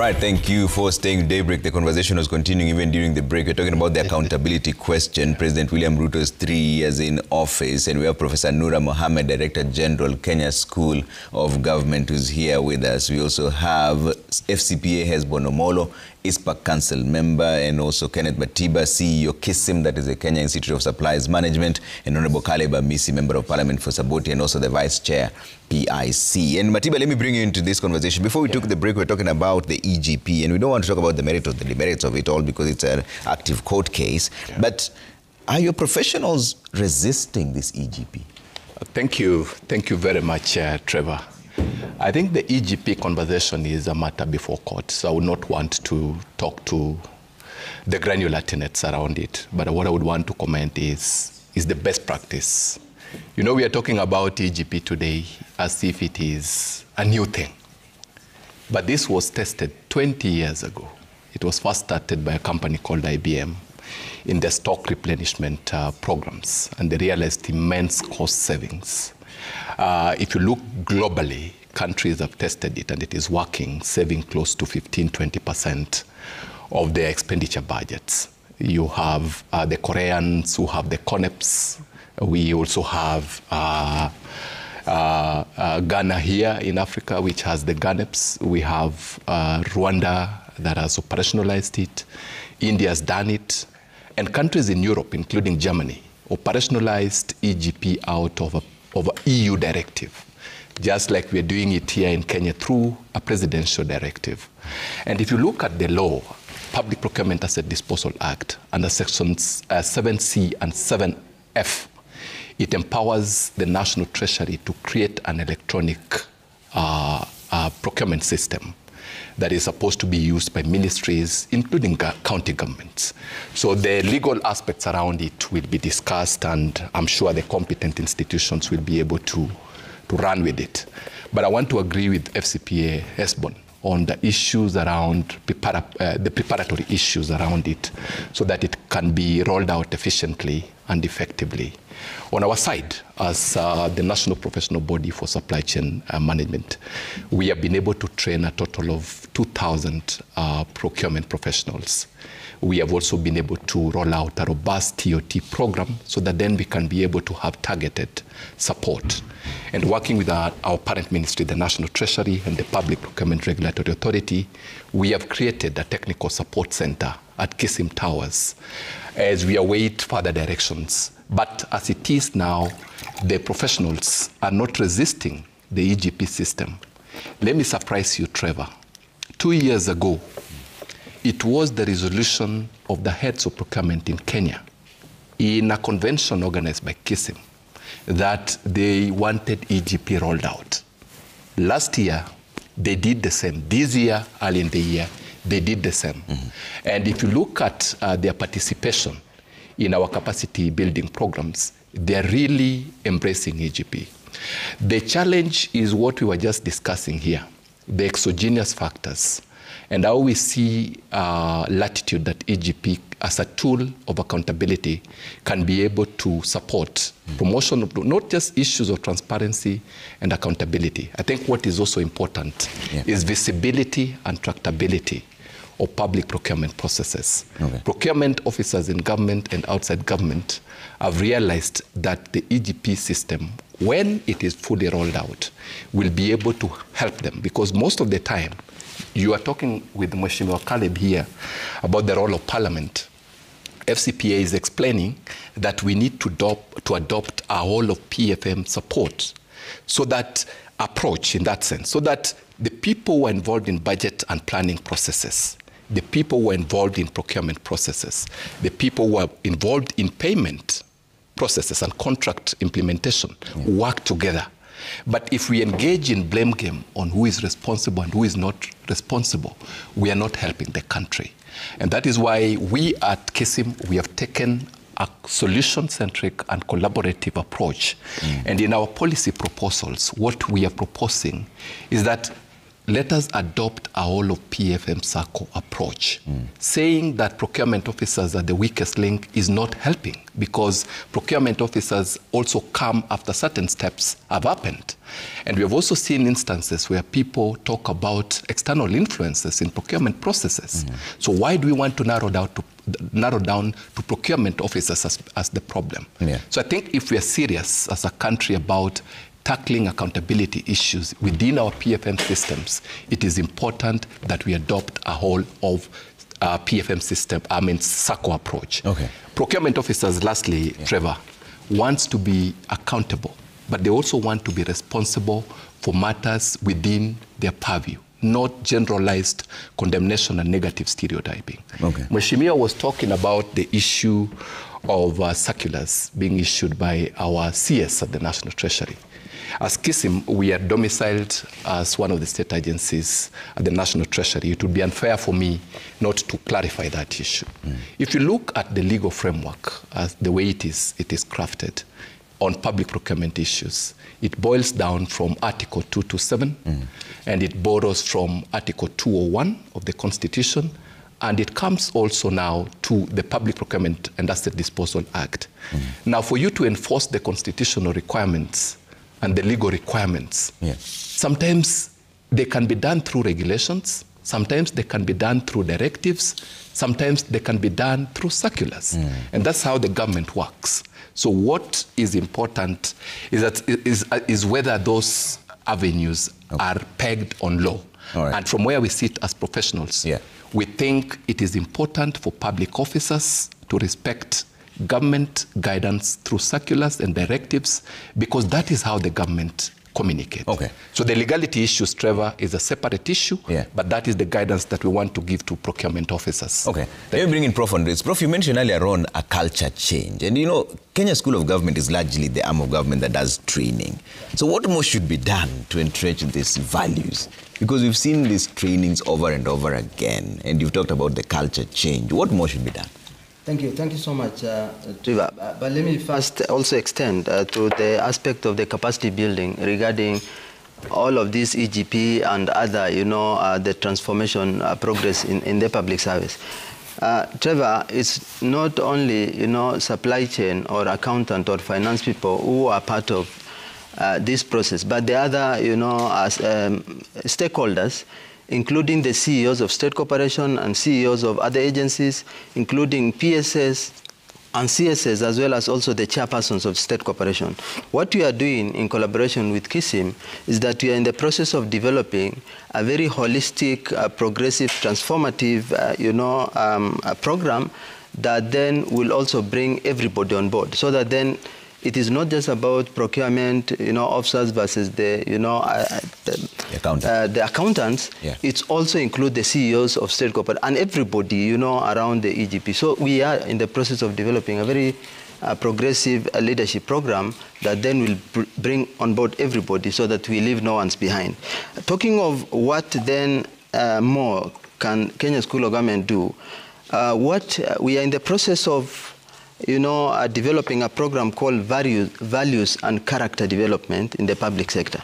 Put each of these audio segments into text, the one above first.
right, thank you for staying with Daybreak. The conversation was continuing even during the break. We're talking about the accountability question. President William Ruto is 3 years in office, and we have Professor Noura Mohammed, Director General, Kenya School of Government, who's here with us. We also have FCPA Hesbon Omolo, ISPAC Council member, and also Kenneth Matiba, CEO KISIM, that is the Kenya Institute of Supplies Management, and Honorable Caleb Amisi, Member of Parliament for Saboti, and also the Vice Chair, PIC. And Matiba, let me bring you into this conversation. Before we took the break, we're talking about the EGP, and we don't want to talk about the merits or the demerits of it all because it's an active court case. Yeah. But are your professionals resisting this EGP? Thank you very much, Trevor. I think the EGP conversation is a matter before court, so I would not want to talk to the granular tenets around it. But what I would want to comment is the best practice. You know, we are talking about EGP today as if it is a new thing. But this was tested 20 years ago. It was first started by a company called IBM in the stock replenishment programs, and they realized immense cost savings. If you look globally, countries have tested it and it is working, saving close to 15–20% of their expenditure budgets. You have the Koreans who have the CONEPs. We also have Ghana here in Africa, which has the GANEPs. We have Rwanda that has operationalized it. India has done it. And countries in Europe, including Germany, operationalized EGP out of an EU directive, just like we're doing it here in Kenya through a presidential directive. And if you look at the law, Public Procurement Asset Disposal Act, under sections 7C and 7F, it empowers the National Treasury to create an electronic procurement system that is supposed to be used by ministries, including county governments. So the legal aspects around it will be discussed, and I'm sure the competent institutions will be able to run with it. But I want to agree with FCPA Hesbon on the issues around, the preparatory issues around it, so that it can be rolled out efficiently and effectively. On our side, as the National Professional Body for Supply Chain Management, we have been able to train a total of 2,000 procurement professionals. We have also been able to roll out a robust TOT program so that then we can be able to have targeted support. And working with our parent ministry, the National Treasury and the Public Procurement Regulatory Authority, we have created a technical support center at KISIM Towers as we await further directions. But as it is now, the professionals are not resisting the EGP system. Let me surprise you, Trevor. 2 years ago, it was the resolution of the heads of procurement in Kenya in a convention organized by KISIM that they wanted EGP rolled out. Last year, they did the same. This year, early in the year, they did the same. And if you look at their participation in our capacity building programs, they're really embracing EGP. The challenge is what we were just discussing here, the exogenous factors, and how we see latitude that EGP as a tool of accountability can be able to support promotion of not just issues of transparency and accountability. I think what is also important is visibility and tractability of public procurement processes. Okay. Procurement officers in government and outside government have realized that the EGP system, when it is fully rolled out, will be able to help them, because most of the time, you are talking with Mheshimiwa Caleb here about the role of Parliament. FCPA is explaining that we need to adopt a whole of PFM support, so that approach in that sense, so that the people who are involved in budget and planning processes, the people who are involved in procurement processes, the people who are involved in payment processes and contract implementation work together. But if we engage in blame game on who is responsible and who is not responsible, we are not helping the country. And that is why we at KISIM, we have taken a solution-centric and collaborative approach. And in our policy proposals, what we are proposing is that let us adopt a whole of PFM circle approach. Saying that procurement officers are the weakest link is not helping, because procurement officers also come after certain steps have happened. And we have also seen instances where people talk about external influences in procurement processes. So why do we want to narrow down to procurement officers as the problem? So I think if we are serious as a country about tackling accountability issues within our PFM systems, it is important that we adopt a whole of PFM system, SACCO approach. Procurement officers, lastly, Trevor, wants to be accountable, but they also want to be responsible for matters within their purview, not generalized condemnation and negative stereotyping. Mheshimiwa was talking about the issue of circulars being issued by our CS at the National Treasury. As KISIM, we are domiciled as one of the state agencies at the National Treasury. It would be unfair for me not to clarify that issue. If you look at the legal framework, as the way it is crafted on public procurement issues, it boils down from Article 227, and it borrows from Article 201 of the Constitution, and it comes also now to the Public Procurement and Asset Disposal Act. Now, for you to enforce the constitutional requirements and the legal requirements, sometimes they can be done through regulations, sometimes they can be done through directives, sometimes they can be done through circulars. And that's how the government works. So what is important is whether those avenues are pegged on law. And from where we sit as professionals, we think it is important for public officers to respect government guidance through circulars and directives, because that is how the government communicates. So the legality issues, Trevor, is a separate issue, but that is the guidance that we want to give to procurement officers. Let me bring in Prof on this. Prof, you mentioned earlier on a culture change. And you know, Kenya School of Government is largely the arm of government that does training. So what more should be done to entrench these values? Because we've seen these trainings over and over again, and you've talked about the culture change. What more should be done? Thank you so much, Trevor. But let me first also extend to the aspect of the capacity building regarding all of this EGP and other, the transformation progress in the public service. Trevor, it's not only, supply chain or accountant or finance people who are part of this process, but the other, stakeholders, including the CEOs of state corporation and CEOs of other agencies, including PSS and CSS, as well as also the chairpersons of state corporation. What we are doing in collaboration with KISIM is that we are in the process of developing a very holistic, progressive, transformative, program that then will also bring everybody on board, so that then it is not just about procurement, officers versus the accountants. It's also include the CEOs of state corporate and everybody, around the EGP. So we are in the process of developing a very progressive leadership program that then will bring on board everybody, so that we leave no one's behind. Talking of what then more can Kenya School of Government do, what we are in the process of developing a program called Values and Character Development in the public sector.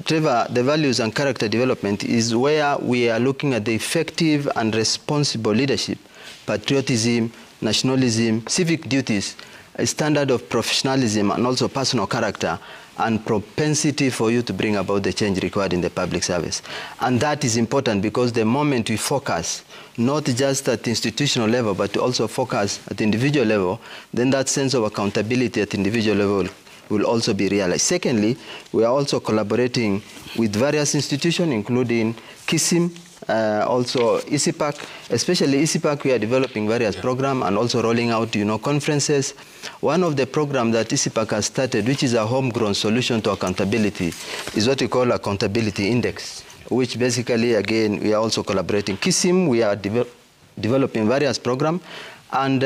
Trevor, the values and character development is where we are looking at the effective and responsible leadership, patriotism, nationalism, civic duties, a standard of professionalism, and also personal character and propensity for you to bring about the change required in the public service. And that is important, because the moment we focus, not just at the institutional level, but to also focus at the individual level, then that sense of accountability at the individual level will also be realized. Secondly, we are also collaborating with various institutions, including KISIM, also ISIPAC. Especially ISIPAC, we are developing various programs and also rolling out, conferences. One of the programs that ISIPAC has started, which is a homegrown solution to accountability, is what we call Accountability Index, which basically, again, we are also collaborating. KISIM, we are developing various programs. And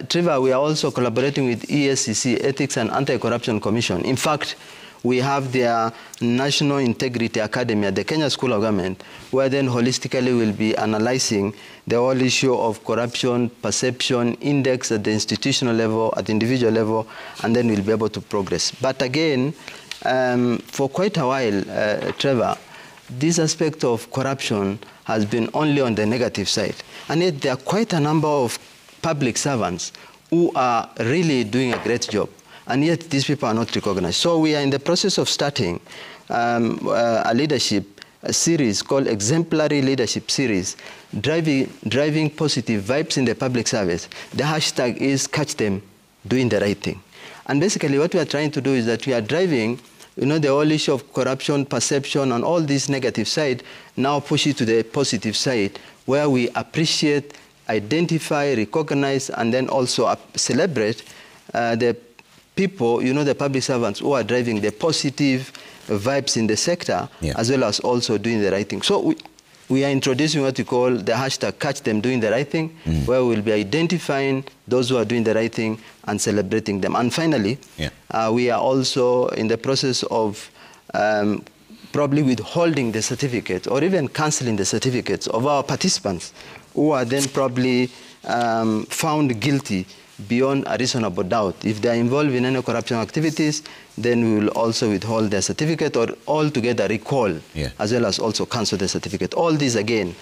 Trevor, we are also collaborating with ESCC, Ethics and Anti-Corruption Commission. In fact, we have their National Integrity Academy at the Kenya School of Government, where then holistically we'll be analyzing the whole issue of corruption, perception, index at the institutional level, at the individual level, and then we'll be able to progress. But again, for quite a while, Trevor, this aspect of corruption has been only on the negative side. And yet there are quite a number of public servants who are really doing a great job. and yet these people are not recognized. So we are in the process of starting a leadership series called Exemplary Leadership Series, driving positive vibes in the public service. The hashtag is Catch Them Doing the Right Thing. And basically what we are trying to do is that we are driving, the whole issue of corruption, perception, and all this negative side, now push it to the positive side, where we appreciate, identify, recognize, and then also celebrate the people, the public servants who are driving the positive vibes in the sector, as well as also doing the right thing. So we are introducing what we call the hashtag Catch Them Doing the Right Thing, where we'll be identifying those who are doing the right thing and celebrating them. And finally, we are also in the process of probably withholding the certificate or even cancelling the certificates of our participants who are then probably found guilty beyond a reasonable doubt. If they are involved in any corruption activities, then we will also withhold their certificate or altogether recall, as well as also cancel the certificate. All these, again,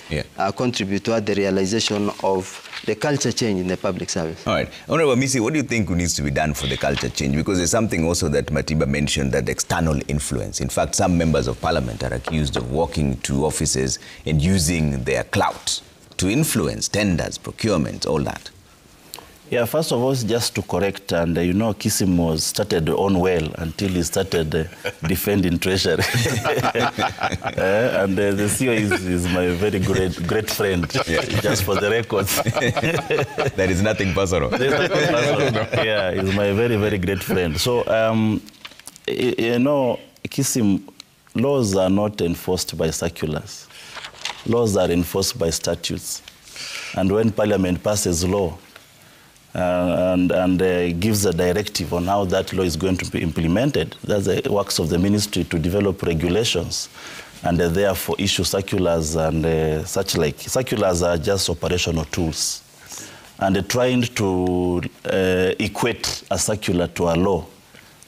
contribute to the realization of the culture change in the public service. All right. Honorable Misi, what do you think needs to be done for the culture change? Because there's something also that Matiba mentioned, that external influence. In fact, some members of parliament are accused of walking to offices and using their clout to influence tenders, procurement, all that. Yeah, first of all, just to correct, and Kissim was started on well until he started defending Treasury. And the CEO is my very great friend, just for the records. There is nothing personal. There's nothing personal. Yeah, he's my very, very great friend. So, Kissim, laws are not enforced by circulars. Laws are enforced by statutes. And when Parliament passes law, and gives a directive on how that law is going to be implemented, that's the works of the ministry to develop regulations and therefore issue circulars and such like. Circulars are just operational tools. And trying to equate a circular to a law,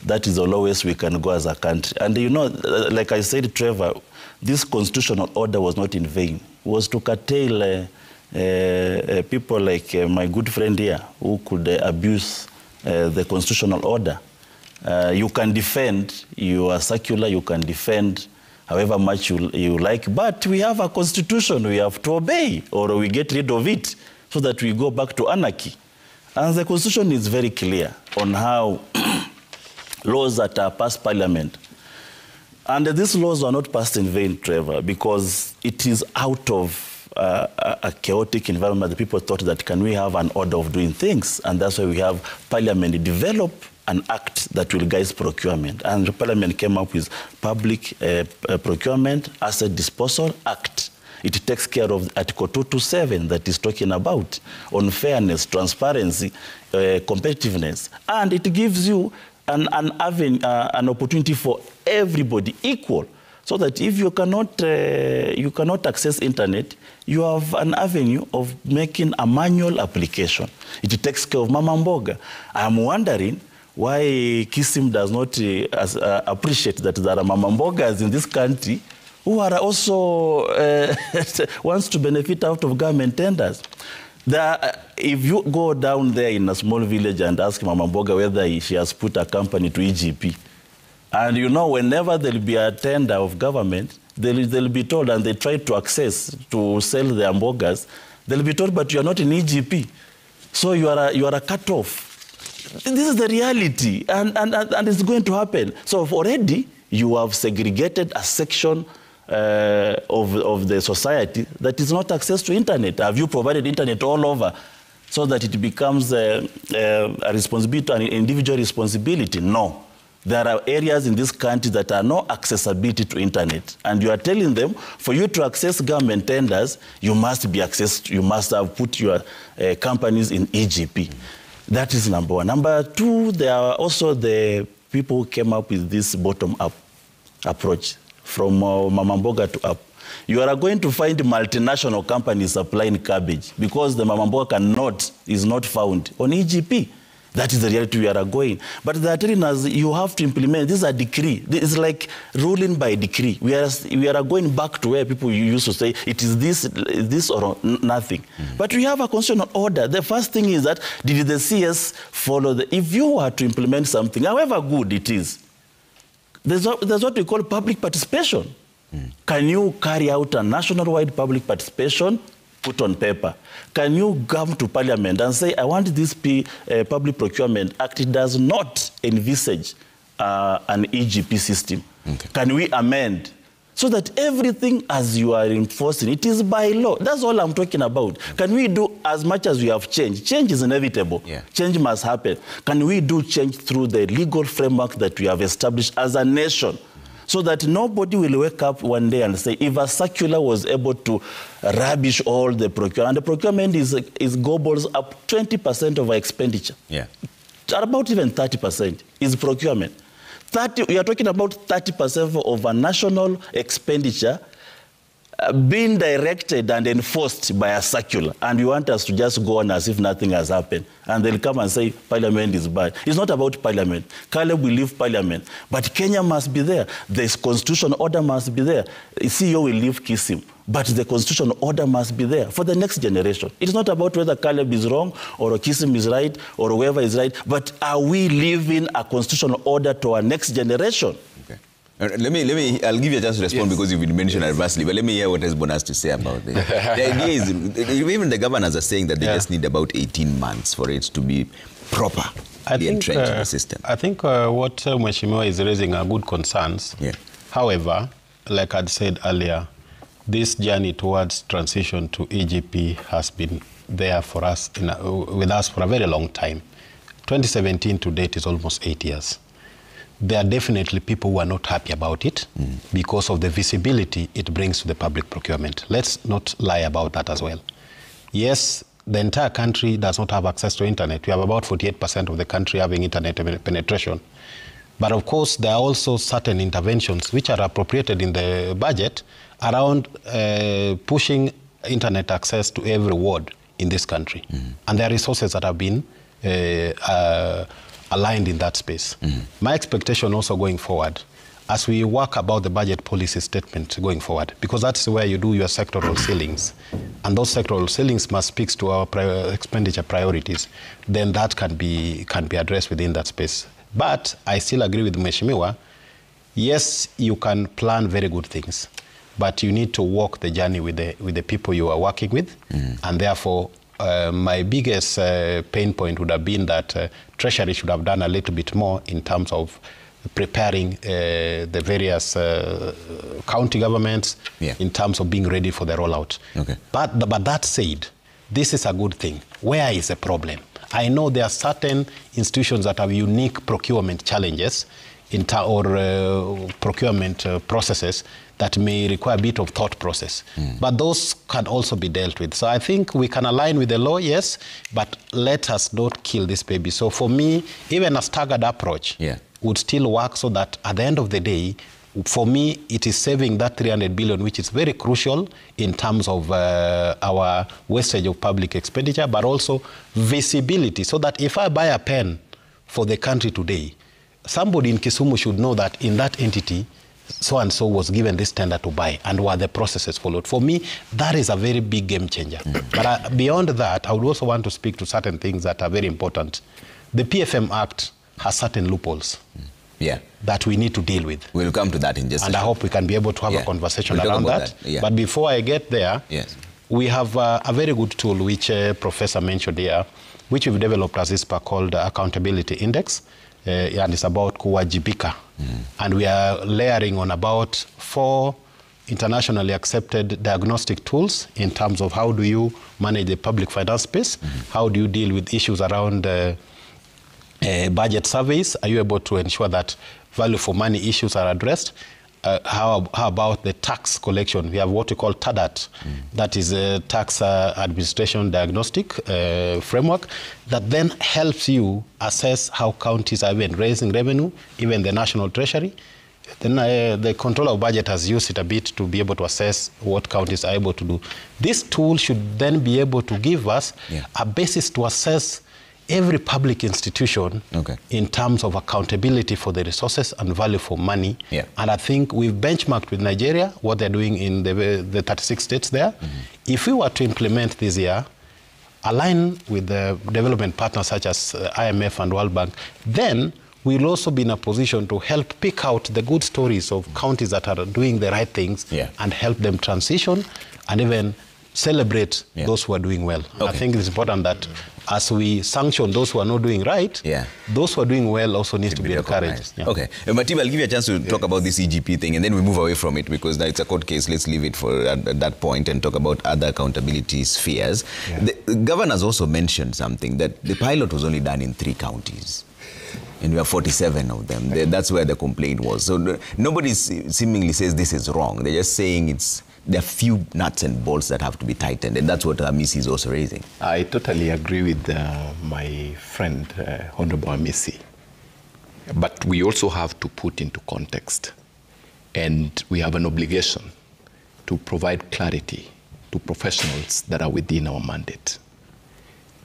that is the lowest we can go as a country. And like I said, Trevor, this constitutional order was not in vain. It was to curtail people like my good friend here who could abuse the constitutional order. You can defend your circular, you can defend however much you like, but we have a constitution we have to obey, or we get rid of it so that we go back to anarchy. And the constitution is very clear on how laws that are passed parliament. And these laws are not passed in vain, Trevor, because it is out of a chaotic environment. The people thought that can we have an order of doing things, and that's why we have Parliament develop an act that will guide procurement. And the Parliament came up with Public Procurement Asset Disposal Act. It takes care of Article 227 that is talking about on fairness, transparency, competitiveness, and it gives you an opportunity for everybody equal. So that if you cannot access internet, you have an avenue of making a manual application. It takes care of Mama Mboga. I'm wondering why Kissim does not appreciate that there are Mama Mbogas in this country who are also wants to benefit out of government tenders. If you go down there in a small village and ask Mama Mboga whether she has put a company to EGP, and whenever there'll be a tender of government, they'll be told, and they try to access to sell their mbogas, they'll be told, but you are not in EGP, so you are a cut-off. This is the reality, and it's going to happen. So already you have segregated a section of the society that is not access to internet. Have you provided internet all over so that it becomes a responsibility, an individual responsibility? No. There are areas in this country that are no accessibility to internet, and you are telling them, for you to access government tenders, you must have put your companies in EGP. That is number one. Number two, there are also the people who came up with this bottom-up approach, from Mama Mboga to up. You are going to find multinational companies supplying cabbage because the Mama Mboga is not found on EGP. That is the reality we are going. But they are telling us you have to implement. This is a decree. It's like ruling by decree. We are going back to where people used to say it is this or nothing. But we have a constitutional order. The first thing is that did the CS follow if you were to implement something, however good it is, there's what we call public participation. Can you carry out a national-wide public participation? Put on paper. Can you come to Parliament and say, I want this Public Procurement Act? It does not envisage an EGP system. Okay. Can we amend so that everything as you are enforcing, it is by law? That's all I'm talking about. Can we do as much as we have changed? Change is inevitable. Yeah. Change must happen. Can we do change through the legal framework that we have established as a nation? So that nobody will wake up one day and say, if a circular was able to rubbish all the procurement, and the procurement is gobbles up 20% of our expenditure. Yeah. About even 30% is procurement. We are talking about 30% of our national expenditure being directed and enforced by a circular. And you want us to just go on as if nothing has happened. And they'll come and say, Parliament is bad. It's not about Parliament. Caleb will leave Parliament. But Kenya must be there. The constitutional order must be there. The CEO will leave Kisim. But the constitutional order must be there for the next generation. It's not about whether Caleb is wrong or Kisim is right or whoever is right. But are we leaving a constitutional order to our next generation? I'll give you a chance to respond because you've been mentioned adversely, but let me hear what Esbon has to say about this. The idea is, even the governors are saying that they just need about 18 months for it to be proper. Entrenched in the system. I think what Mheshimiwa is raising are good concerns. Yeah. However, like I'd said earlier, this journey towards transition to EGP has been there for us, with us for a very long time. 2017 to date is almost 8 years. There are definitely people who are not happy about it because of the visibility it brings to the public procurement. Let's not lie about that as well. Yes, the entire country does not have access to internet. We have about 48% of the country having internet penetration. But of course, there are also certain interventions which are appropriated in the budget around pushing internet access to every ward in this country. And there are resources that have been aligned in that space. My expectation also going forward, as we work about the budget policy statement going forward, because that's where you do your sectoral ceilings, and those sectoral ceilings must speak to our expenditure priorities, then that can be addressed within that space. But I still agree with Mheshimiwa, yes, you can plan very good things, but you need to walk the journey with the people you are working with, and therefore my biggest pain point would have been that Treasury should have done a little bit more in terms of preparing the various county governments in terms of being ready for the rollout. Okay. But that said, this is a good thing. Where is the problem? I know there are certain institutions that have unique procurement challenges or procurement processes that may require a bit of thought process. But those can also be dealt with. So I think we can align with the law, yes, but let us not kill this baby. So for me, even a staggered approach would still work so that at the end of the day, for me, it is saving that 300 billion, which is very crucial in terms of our wastage of public expenditure, but also visibility, so that if I buy a pen for the country today, somebody in Kisumu should know that in that entity, so-and-so was given this tender to buy, and were the processes followed. For me, that is a very big game changer. But beyond that, I would also want to speak to certain things that are very important. The PFM Act has certain loopholes that we need to deal with. We'll come to that in just a And I hope we can be able to have a conversation around that. But before I get there, we have a very good tool which Professor mentioned here, which we've developed as ISPA called Accountability Index. And it's about kuwajibika. And we are layering on about 4 internationally accepted diagnostic tools in terms of how do you manage the public finance space, how do you deal with issues around budget surveys, are you able to ensure that value for money issues are addressed, how about the tax collection? We have what we call TADAT, that is a tax administration diagnostic framework that then helps you assess how counties are even raising revenue, even the National Treasury. Then the Controller of Budget has used it a bit to be able to assess what counties are able to do. This tool should then be able to give us a basis to assess every public institution in terms of accountability for the resources and value for money. Yeah. And I think we've benchmarked with Nigeria, what they're doing in the 36 states there. If we were to implement this year, align with the development partners such as IMF and World Bank, then we'll also be in a position to help pick out the good stories of counties that are doing the right things and help them transition and even celebrate those who are doing well. I think it's important that as we sanction those who are not doing right, those who are doing well also need to be encouraged. Okay. Matiba, I'll give you a chance to talk about this EGP thing, and then we move away from it because now it's a court case. Let's leave it for at that point and talk about other accountability spheres. The governors also mentioned something, that the pilot was only done in 3 counties. And we have 47 of them. That's where the complaint was. So nobody seemingly says this is wrong. They're just saying there are few nuts and bolts that have to be tightened, and that's what Amisi is also raising. I totally agree with my friend, Honorable Amisi. But we also have to put into context, and we have an obligation to provide clarity to professionals that are within our mandate.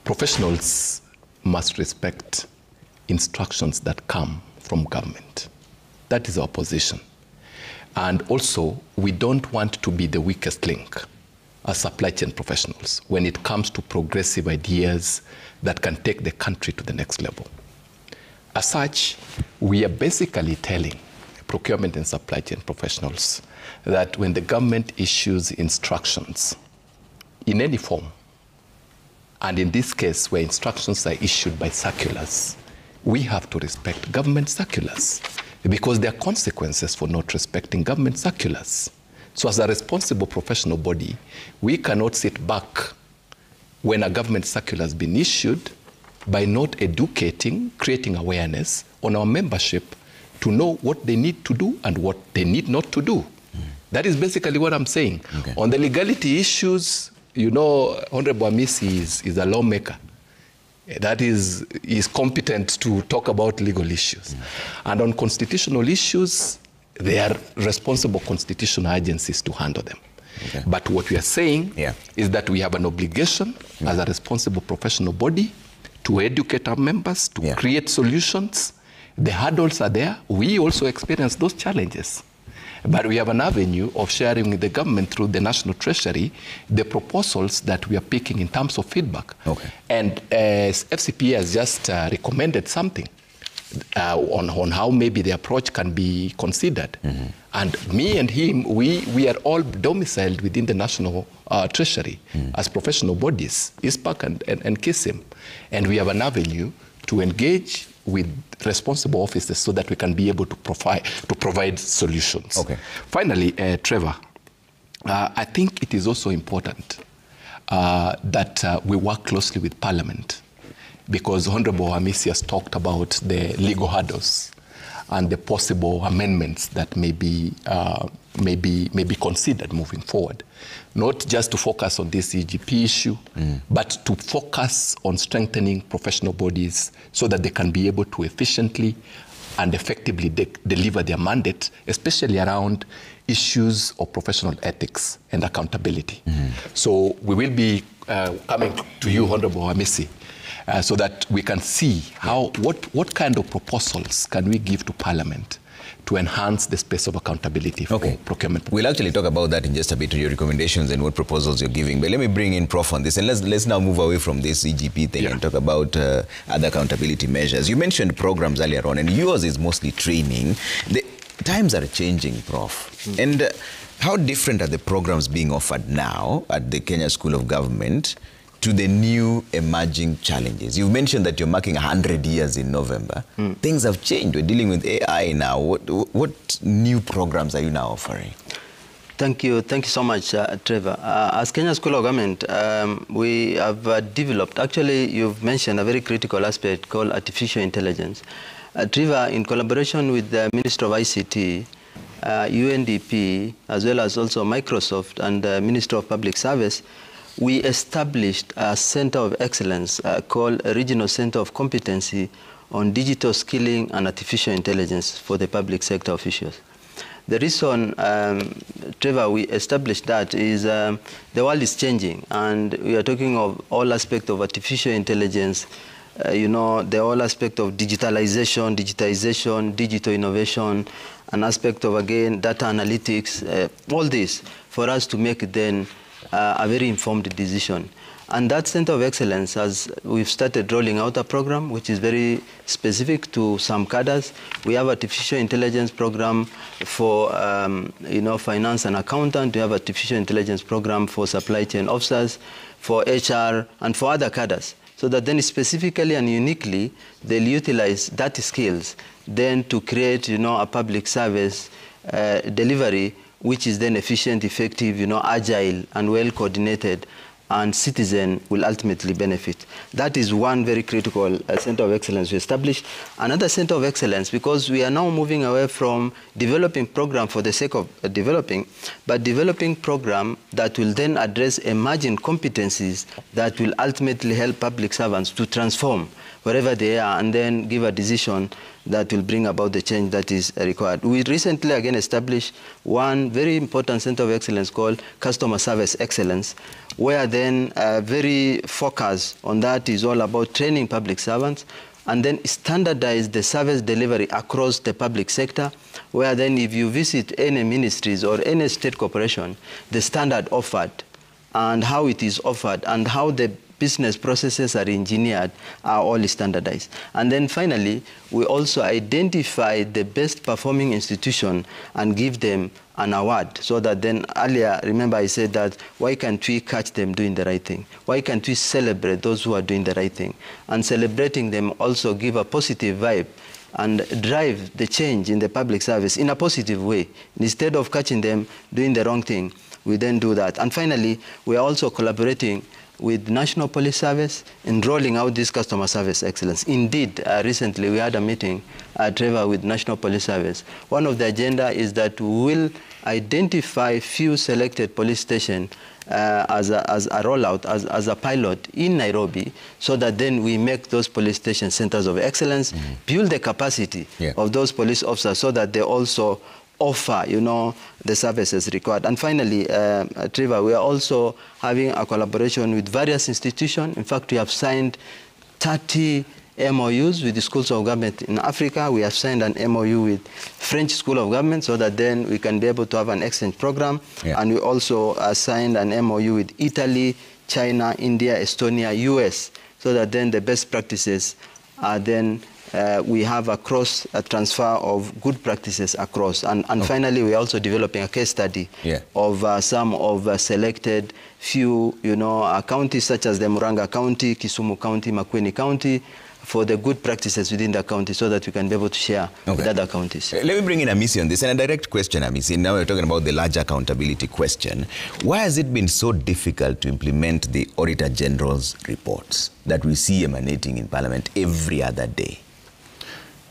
Professionals must respect instructions that come from government. That is our position. And also, we don't want to be the weakest link as supply chain professionals when it comes to progressive ideas that can take the country to the next level. As such, we are basically telling procurement and supply chain professionals that when the government issues instructions in any form, and in this case where instructions are issued by circulars, we have to respect government circulars because there are consequences for not respecting government circulars. So as a responsible professional body, we cannot sit back when a government circular has been issued by not educating, creating awareness on our membership to know what they need to do and what they need not to do. That is basically what I'm saying. On the legality issues, you know, Honorable Amisi is a lawmaker. That is competent to talk about legal issues. And on constitutional issues, there are responsible constitutional agencies to handle them. But what we are saying is that we have an obligation as a responsible professional body to educate our members, to create solutions. The hurdles are there. We also experience those challenges. But we have an avenue of sharing with the government through the National Treasury the proposals that we are picking in terms of feedback. And FCP has just recommended something on how maybe the approach can be considered. And me and him, we are all domiciled within the National Treasury as professional bodies, ISPAC and KISM. And we have an avenue to engage with responsible officers so that we can be able to provide solutions. Finally, Trevor, I think it is also important that we work closely with Parliament, because Honorable Amisi has talked about the legal hurdles and the possible amendments that may be considered moving forward. Not just to focus on this EGP issue, but to focus on strengthening professional bodies so that they can be able to efficiently and effectively deliver their mandate, especially around issues of professional ethics and accountability. So we will be coming to you, Honorable Amisi, so that we can see what kind of proposals can we give to Parliament to enhance the space of accountability for procurement. We'll actually talk about that in just a bit, your recommendations and what proposals you're giving. But let me bring in Prof on this, and let's now move away from this EGP thing and talk about other accountability measures. You mentioned programs earlier on, and yours is mostly training. The times are changing, Prof. And how different are the programs being offered now at the Kenya School of Government to the new emerging challenges? You've mentioned that you're marking 100 years in November. Things have changed. We're dealing with AI now. What new programs are you now offering? Thank you so much, Trevor. As Kenya School of Government, we have developed, actually you've mentioned a very critical aspect called artificial intelligence. Trevor, in collaboration with the Minister of ICT, UNDP, as well as also Microsoft and the Minister of Public Service, we established a center of excellence called a Regional Center of Competency on Digital Skilling and Artificial Intelligence for the public sector officials. The reason, Trevor, we established that is the world is changing, and we are talking of all aspects of artificial intelligence the whole aspect of digitalization, digital innovation, an aspect of, again, data analytics, all this, for us to make then a very informed decision. And that Center of Excellence, as we've started rolling out a program which is very specific to some cadres. We have artificial intelligence program for finance and accountant. We have artificial intelligence program for supply chain officers, for HR, and for other cadres. So that then specifically and uniquely, they'll utilize that skills then to create, a public service delivery which is then efficient, effective, agile, and well coordinated, and citizen will ultimately benefit. That is one very critical center of excellence we established. Another center of excellence, because we are now moving away from developing program for the sake of developing, but developing program that will then address emerging competencies that will ultimately help public servants to transform wherever they are and then give a decision that will bring about the change that is required. We recently again established one very important center of excellence called Customer Service Excellence, where then very focus on that is all about training public servants and then standardize the service delivery across the public sector, where then if you visit any ministries or any state corporation, the standard offered and how it is offered and how the business processes are engineered are all standardized. And then finally, we also identify the best performing institution and give them an award, so that then earlier, remember I said that why can't we catch them doing the right thing? Why can't we celebrate those who are doing the right thing? And celebrating them also give a positive vibe and drive the change in the public service in a positive way. Instead of catching them doing the wrong thing, we then do that. And finally, we are also collaborating with National Police Service in rolling out this customer service excellence. Indeed, recently we had a meeting, Trevor, with National Police Service. One of the agenda is that we will identify few selected police stations as a rollout, as a pilot in Nairobi, so that then we make those police stations centers of excellence, build the capacity of those police officers so that they also offer, the services required. And finally, Trevor, we are also having a collaboration with various institutions. In fact, we have signed 30 MOUs with the schools of government in Africa. We have signed an MOU with French School of Government so that then we can be able to have an exchange program. And we also signed an MOU with Italy, China, India, Estonia, US, so that then the best practices are then we have a transfer of good practices across. And finally, we're also developing a case study of some of selected few, counties such as the Muranga County, Kisumu County, Makueni County, for the good practices within the county so that we can be able to share with other counties. Let me bring in Amisi on this, and a direct question, Amisi. Now we're talking about the larger accountability question. Why has it been so difficult to implement the Auditor General's reports that we see emanating in Parliament every other day?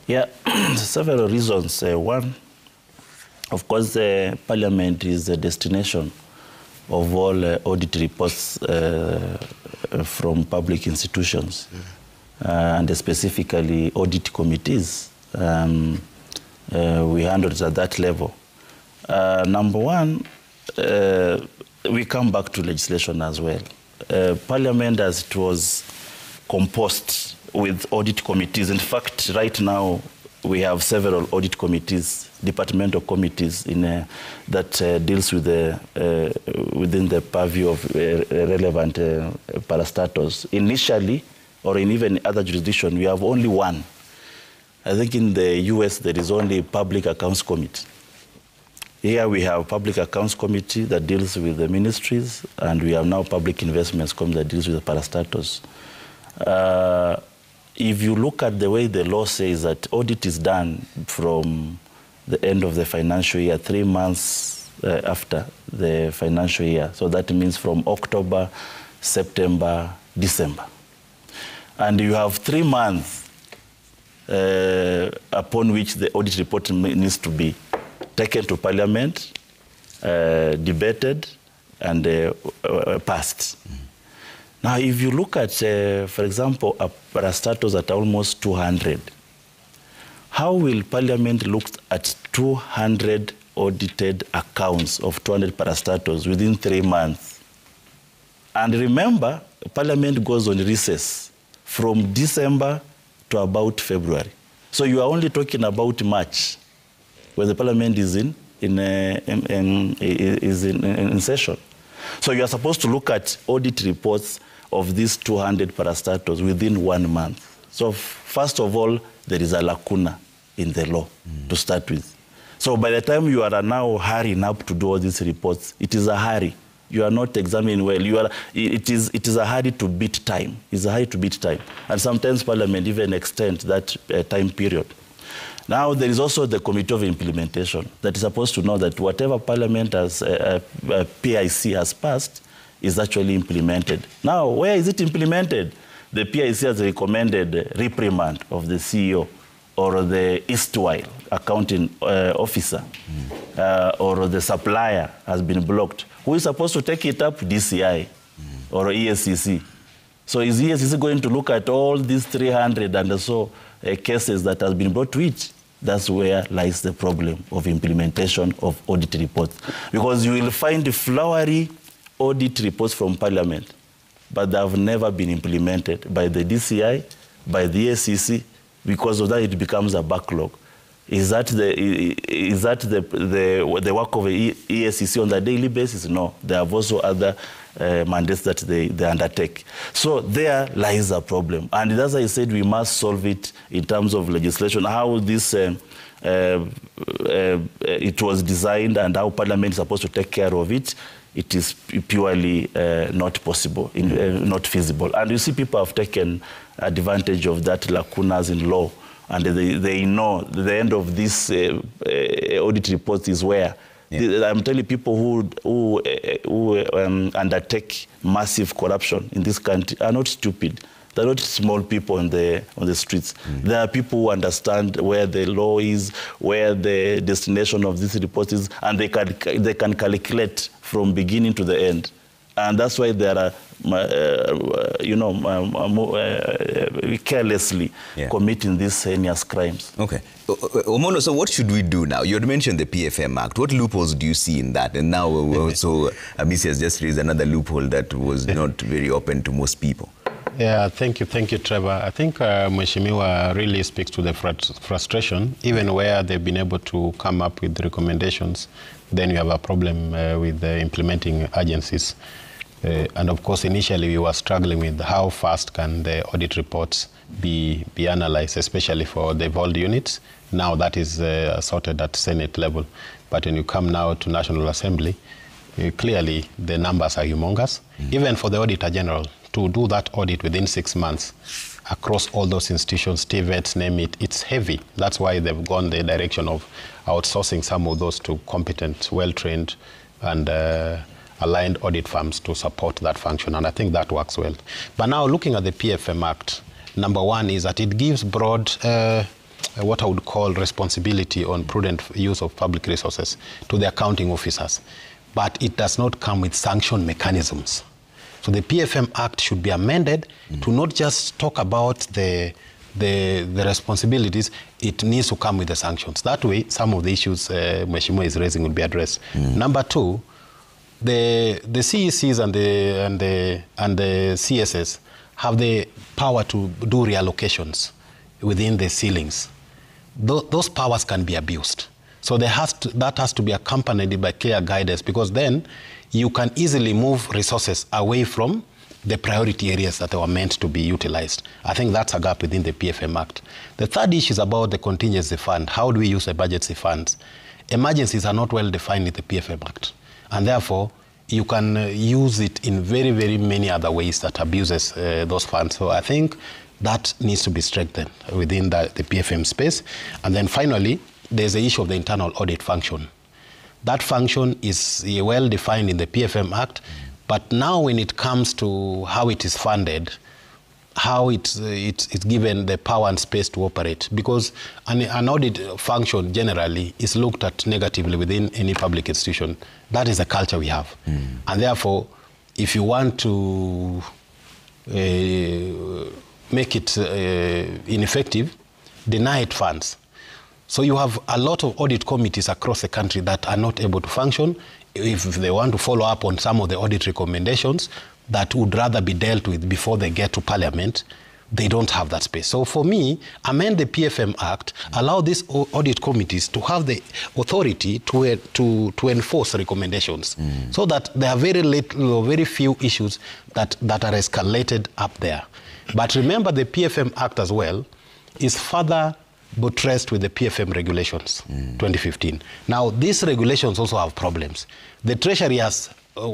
Yeah, several reasons. One, of course, Parliament is the destination of all audit reports from public institutions, and specifically audit committees. We handle it at that level. Number one, we come back to legislation as well. Parliament, as it was composed with audit committees. In fact, right now, we have several audit committees, departmental committees that deals with within the purview of relevant parastatals. Initially, or in even other jurisdictions, we have only one. I think in the US, there is only Public Accounts Committee. Here we have Public Accounts Committee that deals with the ministries, and we have now Public Investments Committee that deals with the parastatals. If you look at the way the law says that audit is done from the end of the financial year, 3 months after the financial year. So that means from October, September, December. And you have 3 months upon which the audit report needs to be taken to Parliament, debated, and passed. Now, if you look at, for example, parastatals at almost 200, how will Parliament look at 200 audited accounts of 200 parastatals within 3 months? And remember, Parliament goes on recess from December to about February. So you are only talking about March, where the parliament is in session. So you are supposed to look at audit reports of these 200 parastatals within 1 month. So first of all, there is a lacuna in the law to start with. So by the time you are now hurrying up to do all these reports, it is a hurry. You are not examining well. It is a hurry to beat time. It's a hurry to beat time. And sometimes Parliament even extends that time period. Now, there is also the Committee of Implementation that is supposed to know that whatever Parliament has, PIC has passed is actually implemented. Now, where is it implemented? The PIC has recommended reprimand of the CEO or the erstwhile accounting officer or the supplier has been blocked. Who is supposed to take it up? DCI or ESCC. So is ESCC going to look at all these 300 and so cases that has been brought to it? That's where lies the problem of implementation of audit reports. Because you will find flowery audit reports from Parliament, but they have never been implemented by the DCI, by the ESCC. Because of that, it becomes a backlog. Is that the work of the ESCC on a daily basis? No. There are also other mandates that they undertake. So there lies a problem. And as I said, we must solve it in terms of legislation, how this it was designed and how Parliament is supposed to take care of it. It is purely not possible, not feasible. And you see people have taken advantage of that lacunas in law, and they know the end of this audit report is where. Yeah. I'm telling people who undertake massive corruption in this country are not stupid. They're not small people on the streets. There are people who understand where the law is, where the destination of this report is, and they can calculate from beginning to the end. And that's why there are, carelessly committing these heinous crimes. Okay. Omono, so what should we do now? You had mentioned the PFM Act. What loopholes do you see in that? And now also Amisi has just raised another loophole that was not very open to most people. Yeah, thank you, Trevor. I think Mheshimiwa really speaks to the frustration, even where they've been able to come up with recommendations, then you have a problem with the implementing agencies. And of course, initially we were struggling with how fast can the audit reports be analyzed, especially for the evolved units. Now that is sorted at Senate level. But when you come now to National Assembly, clearly the numbers are humongous. Even for the Auditor General, to do that audit within 6 months across all those institutions, TVETs, name it, it's heavy. That's why they've gone the direction of outsourcing some of those to competent, well-trained and aligned audit firms to support that function, and I think that works well. But now looking at the PFM Act, number one is that it gives broad, what I would call responsibility on prudent use of public resources to the accounting officers, but it does not come with sanction mechanisms. So the PFM Act should be amended to not just talk about the responsibilities, it needs to come with the sanctions. That way, some of the issues Mheshimiwa is raising will be addressed. Number two, the CECs and the CSS have the power to do reallocations within the ceilings. Those powers can be abused. So that has to be accompanied by clear guidance, because then you can easily move resources away from the priority areas that were meant to be utilized. I think that's a gap within the PFM Act. The third issue is about the contingency fund. How do we use emergency funds? Emergencies are not well defined in the PFM Act, and therefore you can use it in very, very many other ways that abuses those funds. So I think that needs to be strengthened within the PFM space. And then finally, there's the issue of the internal audit function. That function is well defined in the PFM Act, but now when it comes to how it is funded, how it's given the power and space to operate, because an audit function generally is looked at negatively within any public institution. That is the culture we have. And therefore, if you want to make it ineffective, deny it funds. So you have a lot of audit committees across the country that are not able to function. If they want to follow up on some of the audit recommendations that would rather be dealt with before they get to Parliament, they don't have that space. So for me, amend the PFM Act, allow these audit committees to have the authority to enforce recommendations, so that there are very few issues that are escalated up there. But remember, the PFM Act as well is further buttressed with the PFM regulations, 2015. Now, these regulations also have problems. The Treasury has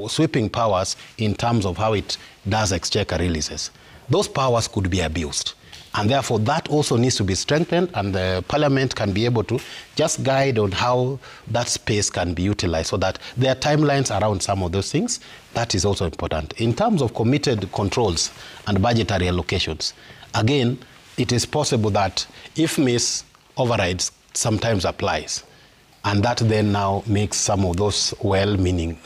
sweeping powers in terms of how it does exchequer releases. Those powers could be abused. And therefore, that also needs to be strengthened, and the Parliament can be able to just guide on how that space can be utilized, so that there are timelines around some of those things. That is also important. In terms of committed controls and budgetary allocations, again, it is possible that if miss overrides sometimes applies, and that then now makes some of those well-meaning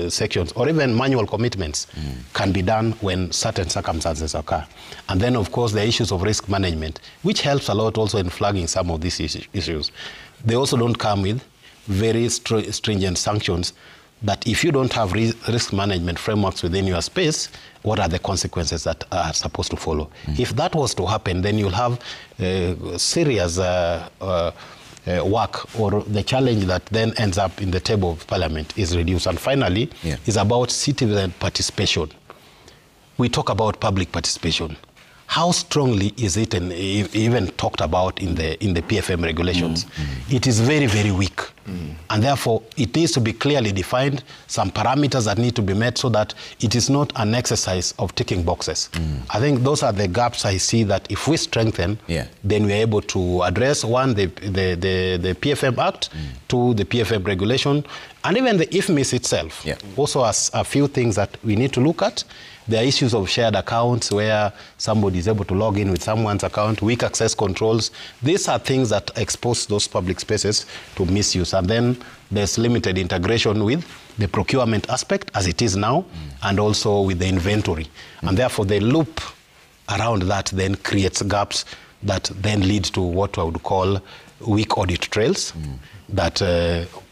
sections or even manual commitments can be done when certain circumstances occur. And then, of course, the issues of risk management, which helps a lot also in flagging some of these issues. They also don't come with very stringent sanctions, that if you don't have risk management frameworks within your space, what are the consequences that are supposed to follow? If that was to happen, then you'll have serious work, or the challenge that then ends up in the table of Parliament is reduced. And finally, is about citizen participation. We talk about public participation. How strongly is it even talked about in the PFM regulations? It is very, very weak. And therefore, it needs to be clearly defined, some parameters that need to be met, so that it is not an exercise of ticking boxes. I think those are the gaps I see that if we strengthen, then we're able to address, one, the PFM Act, two, the PFM regulation, and even the IFMIS itself. Also has a few things that we need to look at. There are issues of shared accounts where somebody is able to log in with someone's account, weak access controls. These are things that expose those public spaces to misuse. And then there's limited integration with the procurement aspect as it is now, and also with the inventory. And therefore, the loop around that then creates gaps that then lead to what I would call weak audit trails that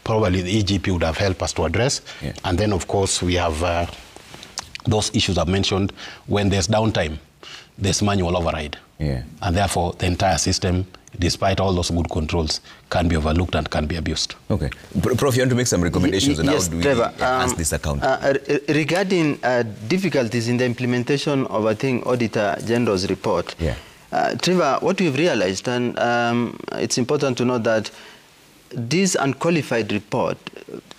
probably the EGP would have helped us to address. And then, of course, we have those issues I've mentioned. When there's downtime, there's manual override. And therefore, the entire system, despite all those good controls, can be overlooked and can be abused. Okay. Prof, you want to make some recommendations on how do we enhance this account? Regarding difficulties in the implementation of, I think, Auditor General's report, Trevor, what we've realized, and it's important to note that this unqualified report,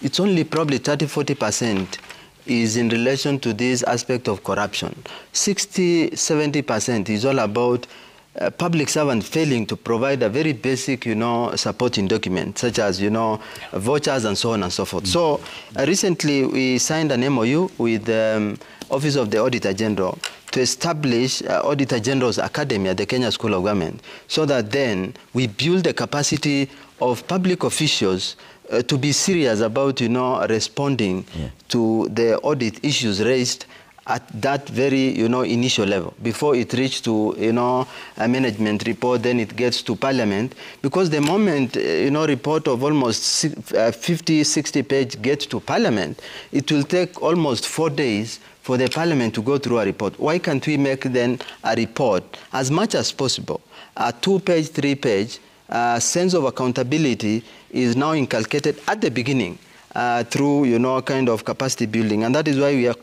it's only probably 30–40% is in relation to this aspect of corruption. 60–70% is all about public servant failing to provide a very basic, supporting document, such as, vouchers and so on and so forth. So recently we signed an MOU with the Office of the Auditor General to establish Auditor General's Academy at the Kenya School of Government, so that then we build the capacity of public officials to be serious about, responding to the audit issues raised at that very, initial level, before it reaches to, a management report, then it gets to Parliament. Because the moment, report of almost 50–60 page gets to Parliament, it will take almost 4 days for the Parliament to go through a report. Why can't we make then a report as much as possible? A 2-page, 3-page sense of accountability is now inculcated at the beginning through, kind of capacity building. And that is why we are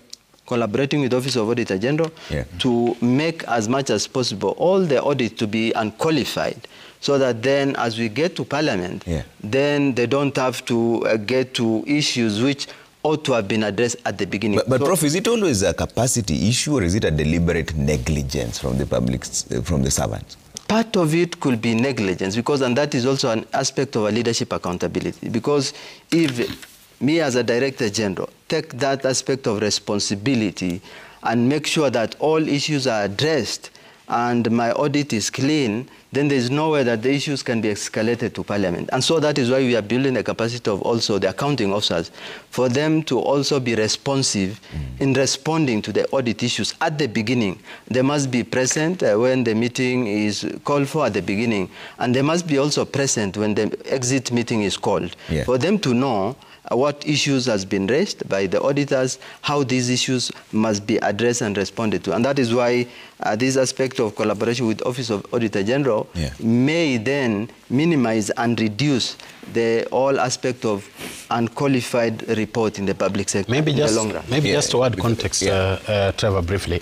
collaborating with the Office of Auditor General to make as much as possible all the audits to be unqualified, so that then as we get to Parliament, then they don't have to get to issues which ought to have been addressed at the beginning. But so, Prof, is it always a capacity issue, or is it a deliberate negligence from the public, from the servants? Part of it could be negligence, and that is also an aspect of a leadership accountability. Because if me as a Director General take that aspect of responsibility and make sure that all issues are addressed and my audit is clean, then there's no way that the issues can be escalated to Parliament. And so that is why we are building the capacity of also the accounting officers, for them to also be responsive in responding to the audit issues at the beginning. They must be present when the meeting is called for at the beginning, and they must be also present when the exit meeting is called, for them to know what issues has been raised by the auditors, how these issues must be addressed and responded to. And that is why this aspect of collaboration with Office of Auditor General may then minimize and reduce the whole aspect of unqualified report in the public sector maybe in just, the long run. Maybe just to add context, Trevor, briefly.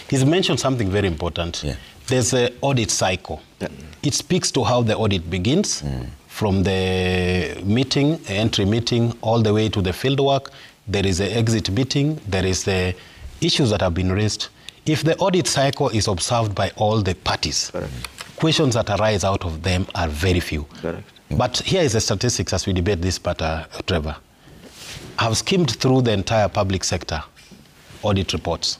He's mentioned something very important. There's an audit cycle. It speaks to how the audit begins, from the meeting, entry meeting, all the way to the field work. There is an exit meeting. There is the issues that have been raised. If the audit cycle is observed by all the parties, questions that arise out of them are very few. But here is the statistics as we debate this matter, Trevor. I've skimmed through the entire public sector audit reports.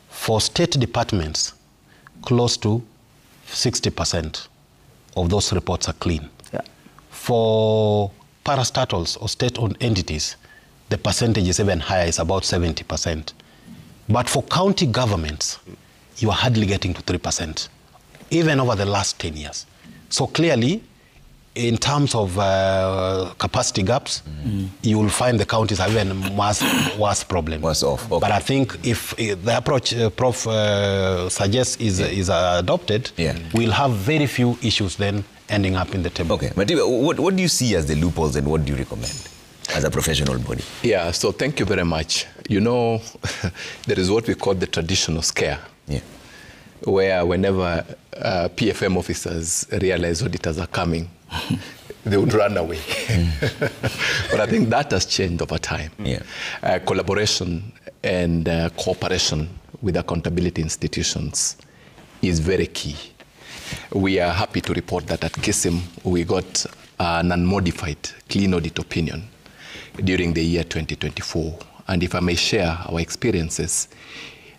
For state departments, close to 60% of those reports are clean. For parastatals or state-owned entities, the percentage is even higher, it's about 70%. But for county governments, you are hardly getting to 3%, even over the last 10 years. So clearly, in terms of capacity gaps, you will find the counties have even worse problems. Worse off. Okay. But I think if the approach Prof suggests is adopted, we'll have very few issues then ending up in the table. Okay, Matiba, what do you see as the loopholes and what do you recommend as a professional body? Yeah, so thank you very much. You know, there is what we call the traditional scare. Where whenever PFM officers realize auditors are coming, they would run away. But I think that has changed over time. Collaboration and cooperation with accountability institutions is very key. We are happy to report that at KISM, we got an unmodified clean audit opinion during the year 2024. And if I may share our experiences,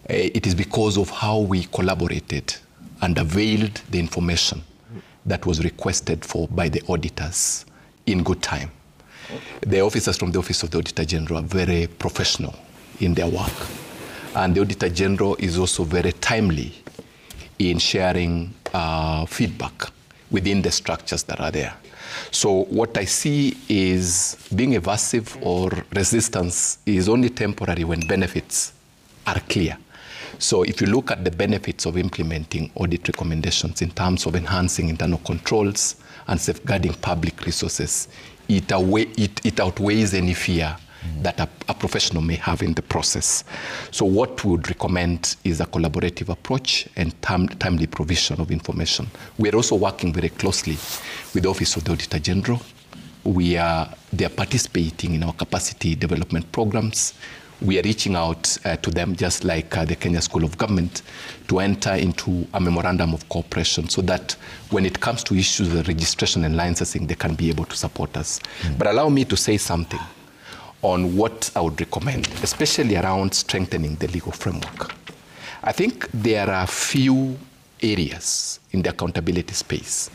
it is because of how we collaborated and availed the information that was requested for by the auditors in good time. The officers from the Office of the Auditor General are very professional in their work. And the Auditor General is also very timely in sharing feedback within the structures that are there. So what I see is being evasive or resistance is only temporary when benefits are clear. So if you look at the benefits of implementing audit recommendations in terms of enhancing internal controls and safeguarding public resources, it outweighs any fear that a professional may have in the process. So what we would recommend is a collaborative approach and timely provision of information. We are also working very closely with the Office of the Auditor General. They are participating in our capacity development programs. We are reaching out to them, just like the Kenya School of Government, to enter into a memorandum of cooperation so that when it comes to issues of registration and licensing, they can be able to support us. But allow me to say something on what I would recommend, especially around strengthening the legal framework. I think there are a few areas in the accountability space,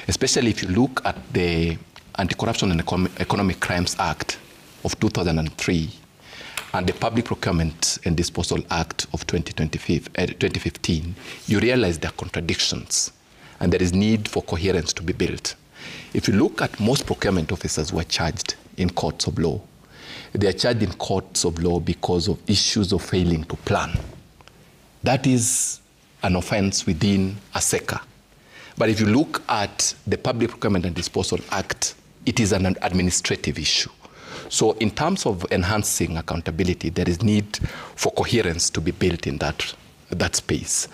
especially if you look at the Anti-Corruption and Economic Crimes Act of 2003 and the Public Procurement and Disposal Act of 2015, you realize there are contradictions and there is need for coherence to be built. If you look at most procurement officers who are charged in courts of law, they are charged in courts of law because of issues of failing to plan. That is an offense within a SECA. But if you look at the Public Procurement and Disposal Act, it is an administrative issue. So in terms of enhancing accountability, there is need for coherence to be built in that space.